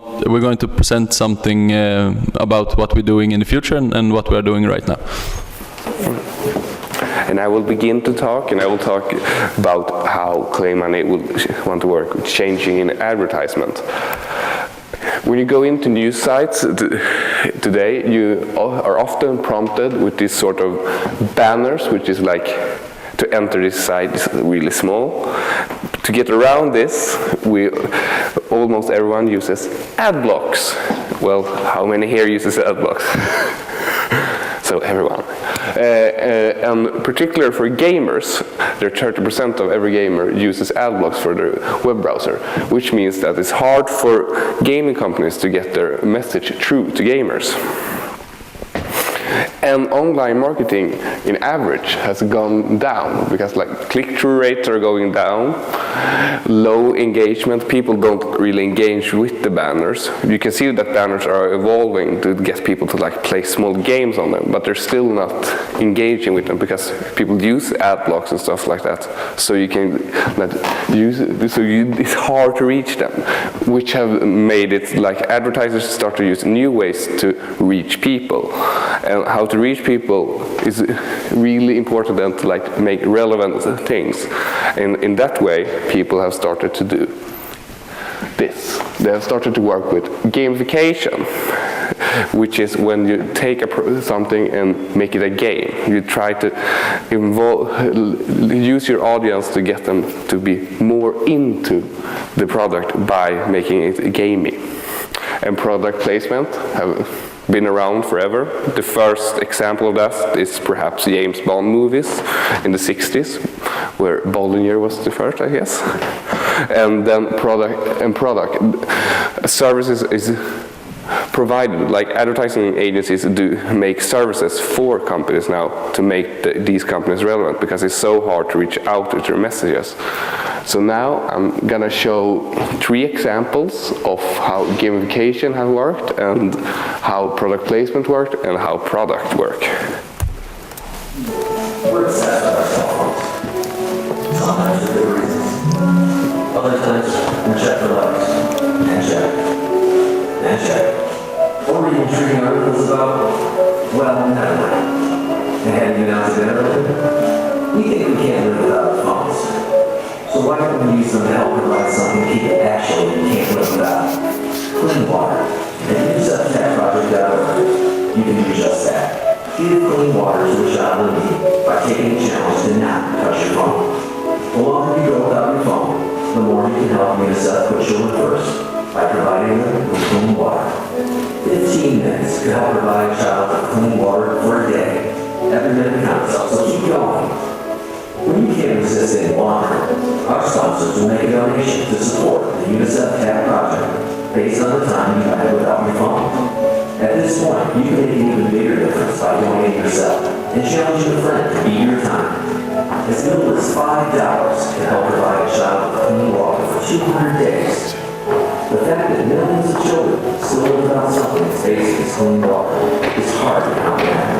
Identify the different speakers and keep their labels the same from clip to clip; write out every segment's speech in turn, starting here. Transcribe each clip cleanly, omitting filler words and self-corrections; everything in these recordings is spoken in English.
Speaker 1: We're going to present something about what we're doing in the future and what we're doing right now.
Speaker 2: And I will begin to talk, and I will talk about how Claimony will want to work with changing in advertisement. When you go into news sites today, you are often prompted with this sort of banners, which is like, to enter this site is really small. To get around this, almost everyone uses ad blocks. Well, how many here uses ad blocks? So everyone. And particularly for gamers, 30% of every gamer uses ad blocks for their web browser, which means that it's hard for gaming companies to get their message through to gamers. And online marketing, in average, has gone down because click-through rates are going down, low engagement, people don't really engage with the banners. You can see that banners are evolving to get people to play small games on them, but they're still not engaging with them because people use ad blocks and stuff like that. So you can it's hard to reach them, which have made it advertisers start to use new ways to reach people. And how to reach people is really important and to make relevant things. And in that way, people have started to do this. They have started to work with gamification, which is when you take something and make it a game. You try to use your audience to get them to be more into the product by making it gamey. And product placement have been around forever. The first example of that is perhaps James Bond movies in the 60s, where Bollinger was the first, I guess. And then product services is provided, advertising agencies do make services for companies now to make these companies relevant, because it's so hard to reach out with their messages. So now I'm gonna show 3 examples of how gamification has worked, and how product placement worked, and how product work.
Speaker 3: We're obsessed with our cell phones. Sometimes for good reasons. Other times we check for likes, and check, and check. Or we're even treating articles about, well, never mind. And have you been out to dinner lately? We think we can't live without our phones. So why don't we use them to help provide something people actually can't live without? Clean water. At newsuptech.org, you can do just that. Give clean water to a child in need by taking a challenge to not touch your phone. The longer you go without your phone, the more you can help UNICEF put children first by providing them with clean water. 15 minutes could help provide a child with clean water for a day. Every minute counts, so keep going. When you can't resist any longer, our sponsors will make a donation to support the UNICEF TAP project based on the time you had without your phone. At this point, you can make an even bigger difference by donating yourself and challenging a friend to beat your time. As little as $5 can help provide a child with clean water for 200 days. The fact that millions of children still live without something as basic as clean water is hard to comprehend.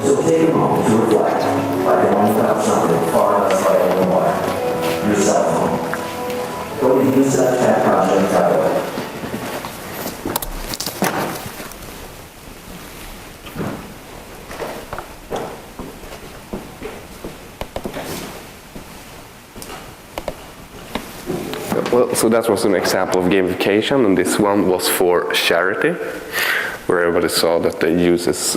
Speaker 3: So take a moment to reflect by going without something far less vital than water, your cell phone. Go to UNICEF-project.org.
Speaker 2: Well, so that was an example of gamification, and this one was for charity, where everybody saw that they uses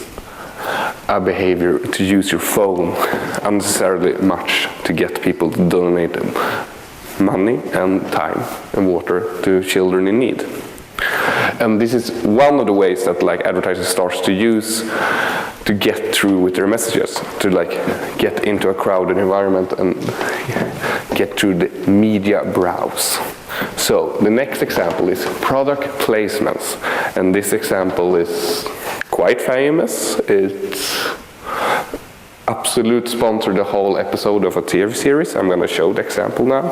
Speaker 2: a behavior to use your phone unnecessarily much to get people to donate money and time and water to children in need. And this is one of the ways that advertisers starts to use to get through with their messages, to get into a crowded environment and get through the media browse. So the next example is product placements, and this example is quite famous. It's absolute sponsor the whole episode of a TV series. I'm going to show the example now.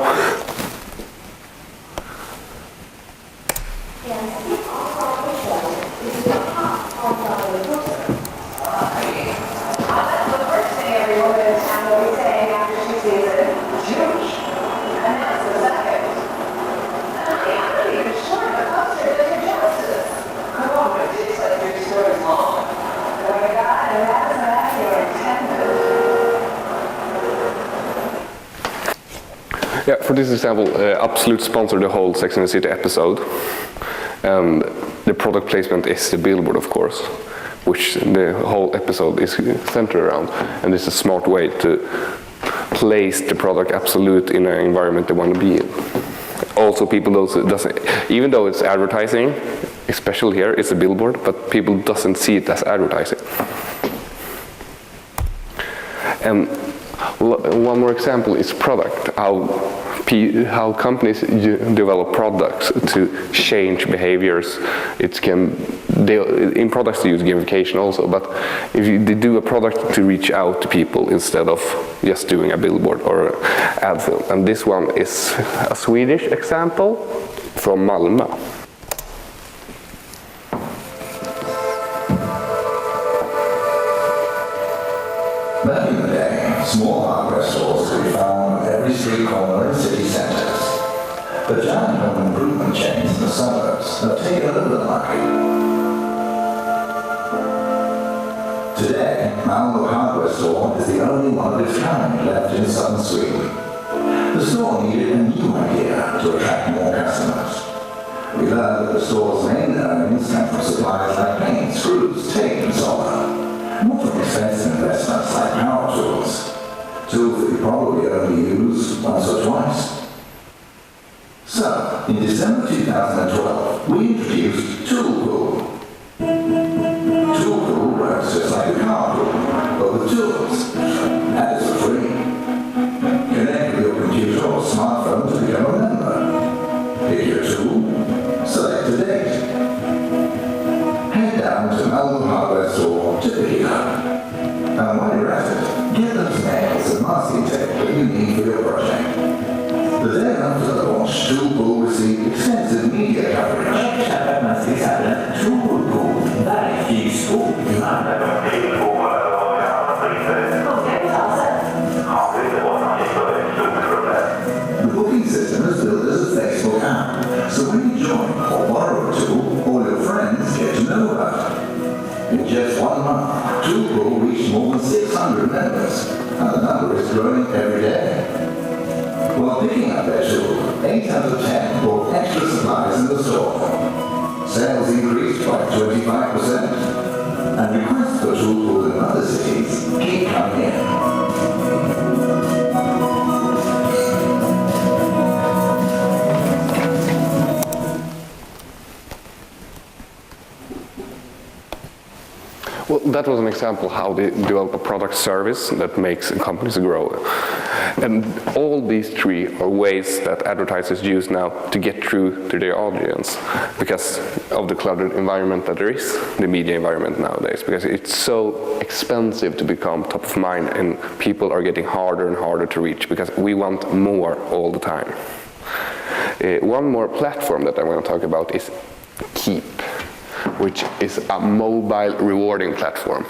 Speaker 2: Yeah, for this example, Absolute sponsored the whole Sex and the City episode, and the product placement is the billboard, of course, which the whole episode is centered around, and this is a smart way to place the product Absolute in an environment they want to be in. Also, people doesn't, even though it's advertising, especially here, it's a billboard, but people doesn't see it as advertising. And one more example is product, how companies develop products to change behaviors. In products they use gamification also, but if they do a product to reach out to people instead of just doing a billboard or ad film. And this one is a Swedish example from Malmö.
Speaker 3: Back in the day, small hardware stores could be found on every street corner in city centres. But giant home improvement chains in the suburbs have taken over the market. Today, Malmö hardware store is the only one of its kind left in southern Sweden. The store needed a new idea to attract more customers. We learned that the store's main earnings come from supplies like paint, screws, tape, and solder. Not from expensive investments like power tools that you probably only use once or twice. So, in December 2012, we introduced Tool Pool. Tool Pool works just like a car pool, but with tools, and it's for free. Connect with your computer or smartphone to become a member. Pick your tool, select a date. Head down to Malmö Hardware Store to pick it up. And while you're at it, get those nails and masking tape that you need for your project. The day after the launch, Tool Pool received extensive media coverage. The booking system is built as a Facebook app, so when you join or borrow a tool, all your friends get to know about it. In just 1 month, Tool Pool reached more than 600 members, and the number is growing every day. While picking up their tool, 8 out of 10 bought extra supplies in the store. Sales increased by 25%, and requests for Tool Pool in other cities keep coming in.
Speaker 2: Well, that was an example how they develop a product service that makes companies grow. And all these three are ways that advertisers use now to get through to their audience because of the cluttered environment that there is, the media environment nowadays, because it's so expensive to become top of mind and people are getting harder and harder to reach because we want more all the time. One more platform that I want to talk about is Keep, which is a mobile rewarding platform.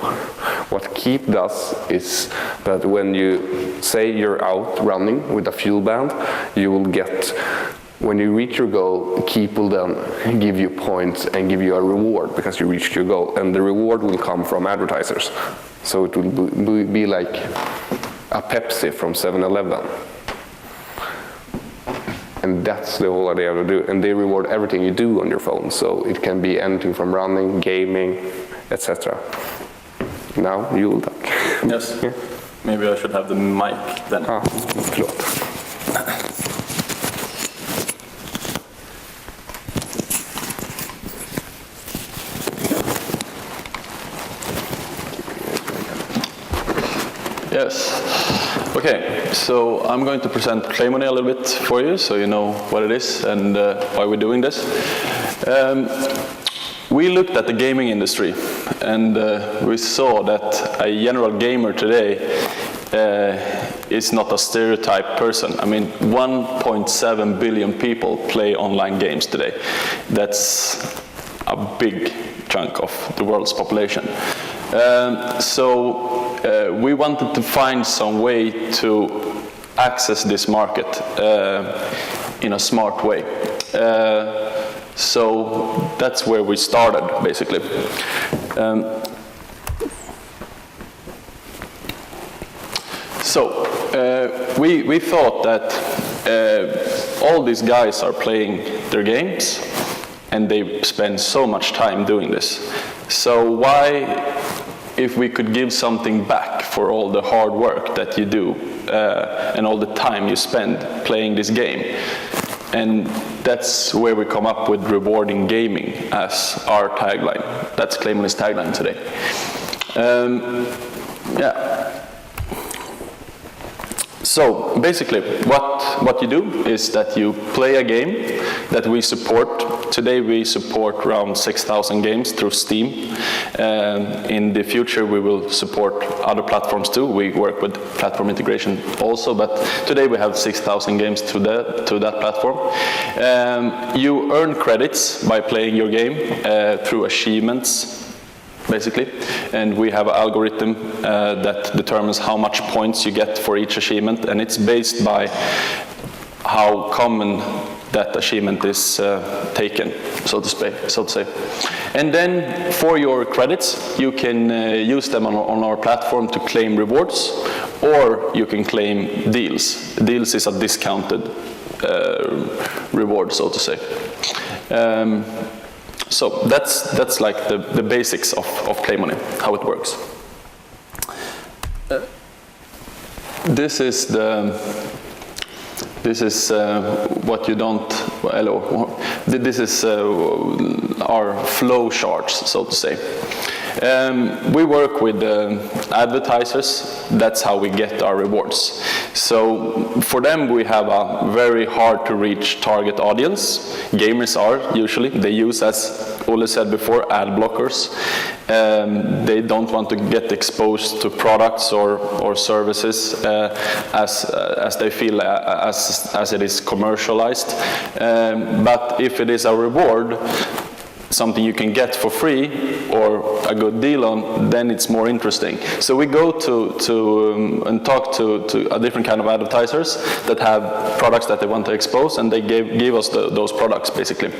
Speaker 2: What Keep does is that when you say you're out running with a fuel band, you will get, when you reach your goal, Keep will then give you points and give you a reward because you reached your goal, and the reward will come from advertisers. So it will be like a Pepsi from 7-Eleven. And that's the whole idea to do. And they reward everything you do on your phone. So it can be anything from running, gaming, etc. Now you will talk.
Speaker 1: Yes. Yeah. Maybe I should have the mic then.
Speaker 2: Förlåt.
Speaker 1: Yes. Okay, so I'm going to present Claimony a little bit for you, so you know what it is and why we're doing this. We looked at the gaming industry, and we saw that a general gamer today is not a stereotype person. I mean, 1.7 billion people play online games today. That's a big chunk of the world's population. We wanted to find some way to access this market in a smart way. So that's where we started, basically. We thought that all these guys are playing their games, and they spend so much time doing this. So why, if we could give something back for all the hard work that you do and all the time you spend playing this game? And that's where we come up with rewarding gaming as our tagline. That's Claimony's tagline today. So basically, what you do is that you play a game that we support. Today we support around 6,000 games through Steam. In the future we will support other platforms too. We work with platform integration also, but today we have 6,000 games to that platform. You earn credits by playing your game through achievements, basically, and we have an algorithm that determines how much points you get for each achievement, and it's based by how common that achievement is taken, so to say. And then for your credits, you can use them on our platform to claim rewards, or you can claim deals. Deals is a discounted reward, so to say. So that's like the basics of Claimony, how it works. This is what you don't. Hello. This is our flow charts, so to say. We work with advertisers. That's how we get our rewards. So for them, we have a very hard to reach target audience. Gamers are usually. They use, as Olle said before, ad blockers. They don't want to get exposed to products or services as they feel as it is commercialized. But if it is a reward, something you can get for free or a good deal on, then it's more interesting. So we go and talk to a different kind of advertisers that have products that they want to expose, and they give us those products basically.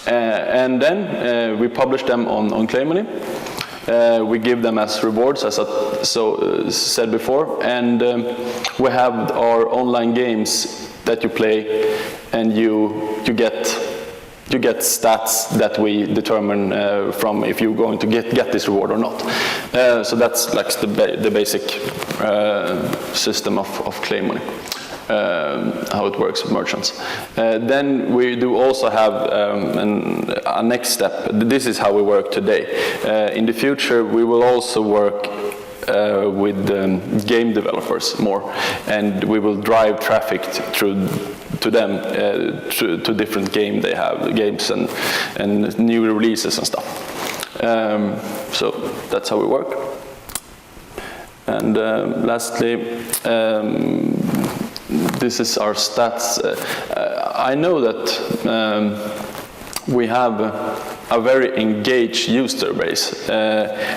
Speaker 1: And then we publish them on Claimony. We give them as rewards, as I said before, and we have our online games that you play, and you get stats that we determine from if you're going to get this reward or not. So that's like the basic system of Claimony, how it works with merchants. Then we do also have a next step. This is how we work today. In the future, we will also work with game developers more, and we will drive traffic to them to different games and new releases and stuff. So that's how we work. And lastly, this is our stats. I know that we have a very engaged user base.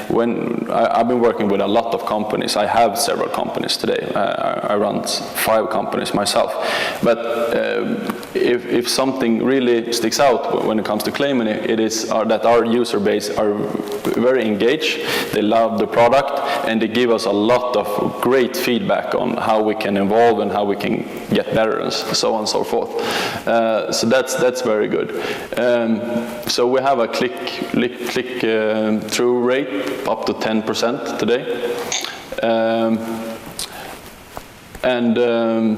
Speaker 1: When I've been working with a lot of companies, I have several companies today. I run 5 companies myself. But if something really sticks out when it comes to Claimony, it is that our user base are very engaged. They love the product, and they give us a lot of great feedback on how we can evolve and how we can get better, and so on and so forth. So that's very good. So we have a click through rate up to 10% today, and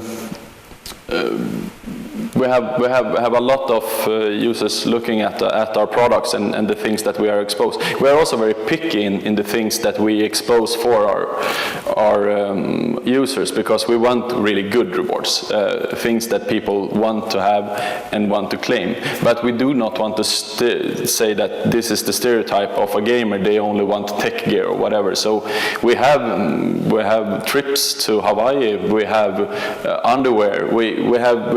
Speaker 1: we have a lot of users looking at our products and the things that we are exposed. We are also very picky in the things that we expose for our users, because we want really good rewards, things that people want to have and want to claim. But we do not want to say that this is the stereotype of a gamer. They only want tech gear or whatever. So we have trips to Hawaii. We have underwear. We have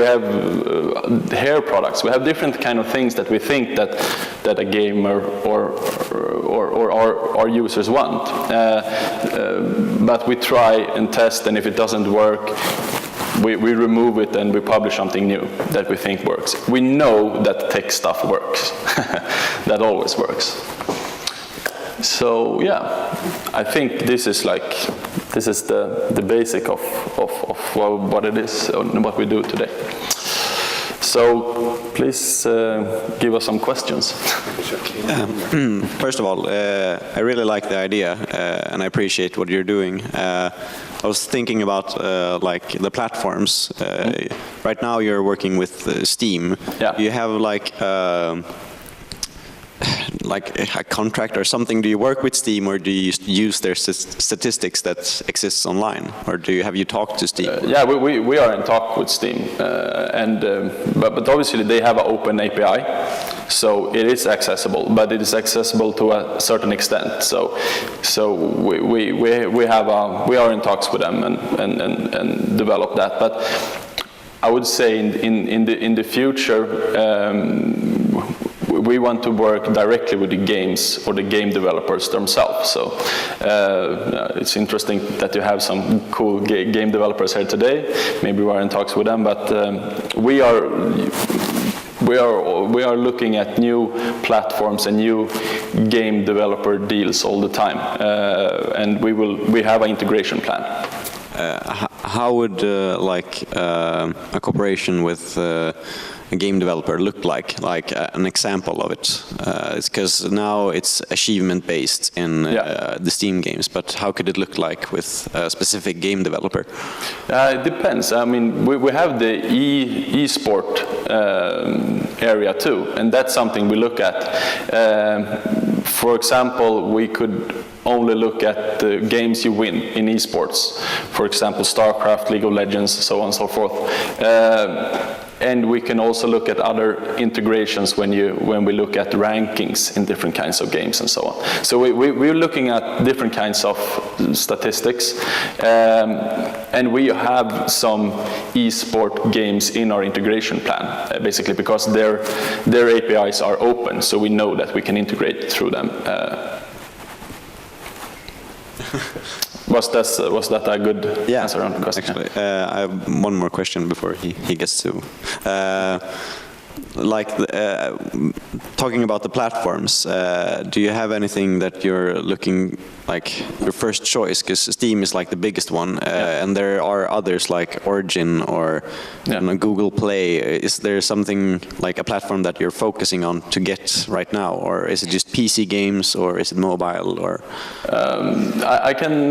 Speaker 1: hair products. We have different kind of things that we think that a gamer or our users want. But we try and test, and if it doesn't work, we remove it and we publish something new that we think works. We know that tech stuff works. That always works. So yeah, I think this is like this is the basic of what it is and what we do today. So please give us some questions.
Speaker 4: First of all, I really like the idea and I appreciate what you're doing. I was thinking about like the platforms. Right now you're working with Steam.
Speaker 1: Yeah.
Speaker 4: Do you have like a contract or something? Do you work with Steam, or do you use their statistics that exists online, or have you talked to Steam?
Speaker 1: Yeah, we are in talk with Steam, but obviously they have an open API, so it is accessible, but it is accessible to a certain extent. So we are in talks with them and develop that. But I would say in the future. We want to work directly with the games or the game developers themselves. So it's interesting that you have some cool game developers here today. Maybe we are in talks with them, but we are looking at new platforms and new game developer deals all the time, and we have an integration plan.
Speaker 4: How would a cooperation with a game developer look like an example of it? It's because now it's achievement based in the Steam games, but how could it look like with a specific game developer?
Speaker 1: It depends. I mean, we have the e-sport area too, and that's something we look at. For example, we could only look at the games you win in esports. For example, StarCraft, League of Legends, so on and so forth. And we can also look at other integrations when we look at rankings in different kinds of games and so on. So we're looking at different kinds of statistics, and we have some e-sport games in our integration plan, basically because their APIs are open, so we know that we can integrate through them. Was that a good answer on the question?
Speaker 4: Actually, I have one more question before he gets to. Talking about the platforms, do you have anything that you're looking like your first choice? Because Steam is like the biggest one, and there are others like Origin or Google Play. Is there something like a platform that you're focusing on to get right now, or is it just PC games, or is it mobile? Or
Speaker 1: I can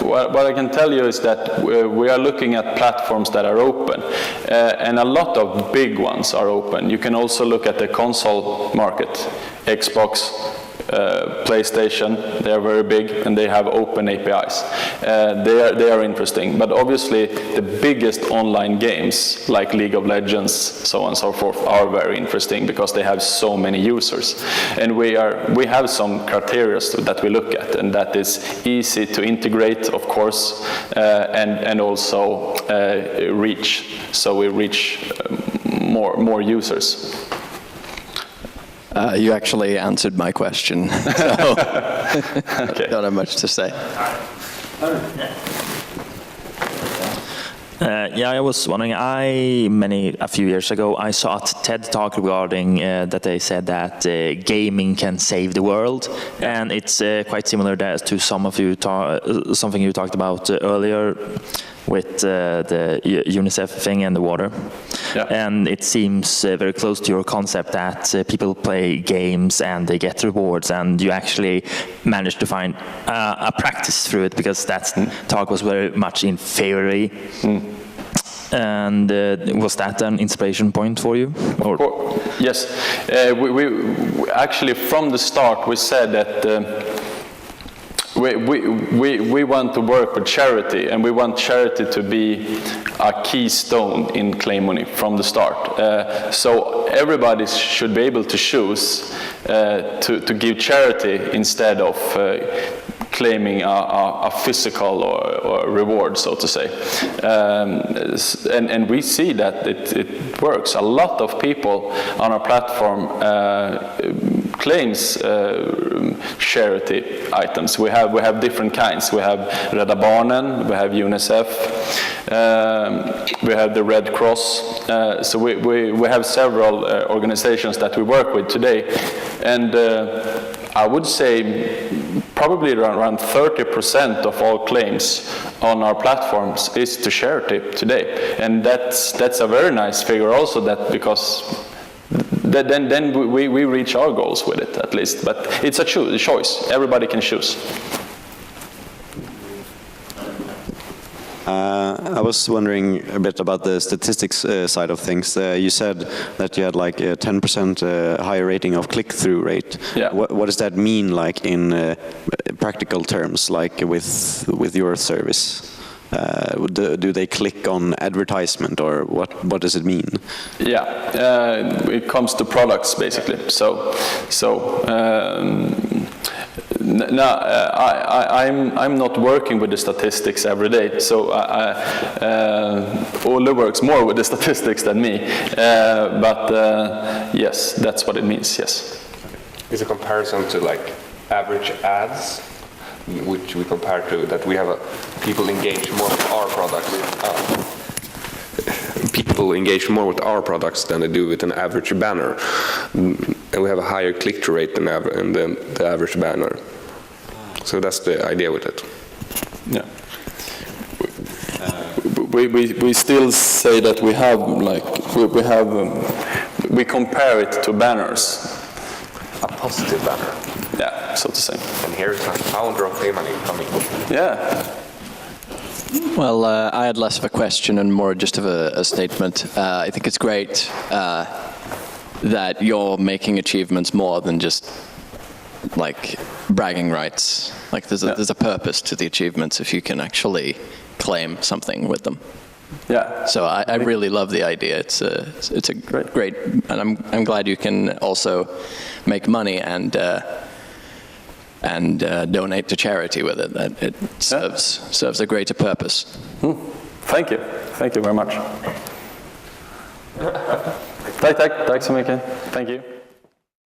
Speaker 1: what I can tell you is that we are looking at platforms that are open, and a lot of big ones are open. You can also look at the console market, Xbox, PlayStation. They are very big and they have open APIs. They are interesting, but obviously the biggest online games like League of Legends, so on and so forth, are very interesting because they have so many users. And we have some criteria that we look at, and that is easy to integrate, of course, and also reach. So we reach more users.
Speaker 5: You actually answered my question, so
Speaker 1: Okay.
Speaker 5: don't have much to say.
Speaker 6: I was wondering, a few years ago, I saw a TED talk regarding that they said that gaming can save the world, and it's quite similar to something you talked about earlier with the UNICEF thing and the water.
Speaker 1: Yeah.
Speaker 6: And it seems very close to your concept that people play games and they get rewards, and you actually manage to find a practice through it, because that talk was very much in theory. And was that an inspiration point for you? Or?
Speaker 1: Yes. We actually, from the start, we said that we want to work with charity, and we want charity to be a keystone in Claimony from the start. So everybody should be able to choose to give charity instead of claiming a physical or reward, so to say. And we see that it works. A lot of people on our platform claims charity items. We have different kinds. We have Rädda Barnen, we have UNICEF, we have the Red Cross. So we have several organizations that we work with today. And I would say probably around 30% of all claims on our platforms is to charity today. And that's a very nice figure also, that because then we reach our goals with it at least. But it's a choice. Everybody can choose.
Speaker 4: I was wondering a bit about the statistics side of things. You said that you had like a 10% higher rating of click-through rate.
Speaker 1: Yeah.
Speaker 4: What does that mean, like in practical terms, like with your service? Do they click on advertisement, or what does it mean?
Speaker 1: Yeah, it comes to products basically. I'm not working with the statistics every day, so Olle works more with the statistics than me. But yes, that's what it means. Yes.
Speaker 2: It's a comparison to like average ads, which we compare to that we have people engage more with our products. People engage more with our products than they do with an average banner, and we have a higher click-through rate than the average banner. So that's the idea with it.
Speaker 1: Yeah. We still say that we have we compare it to banners.
Speaker 2: A positive banner.
Speaker 1: Yeah, so to say.
Speaker 2: And here's a founder of Claimony coming.
Speaker 1: Yeah.
Speaker 5: Well, I had less of a question and more just of a statement. I think it's great that you're making achievements more than just like bragging rights. Like there's a purpose to the achievements if you can actually claim something with them.
Speaker 1: Yeah.
Speaker 5: So I really love the idea. It's a great, and I'm glad you can also make money and donate to charity with it. That it serves a greater purpose.
Speaker 1: Thank you very much. Tack så mycket. Thank you.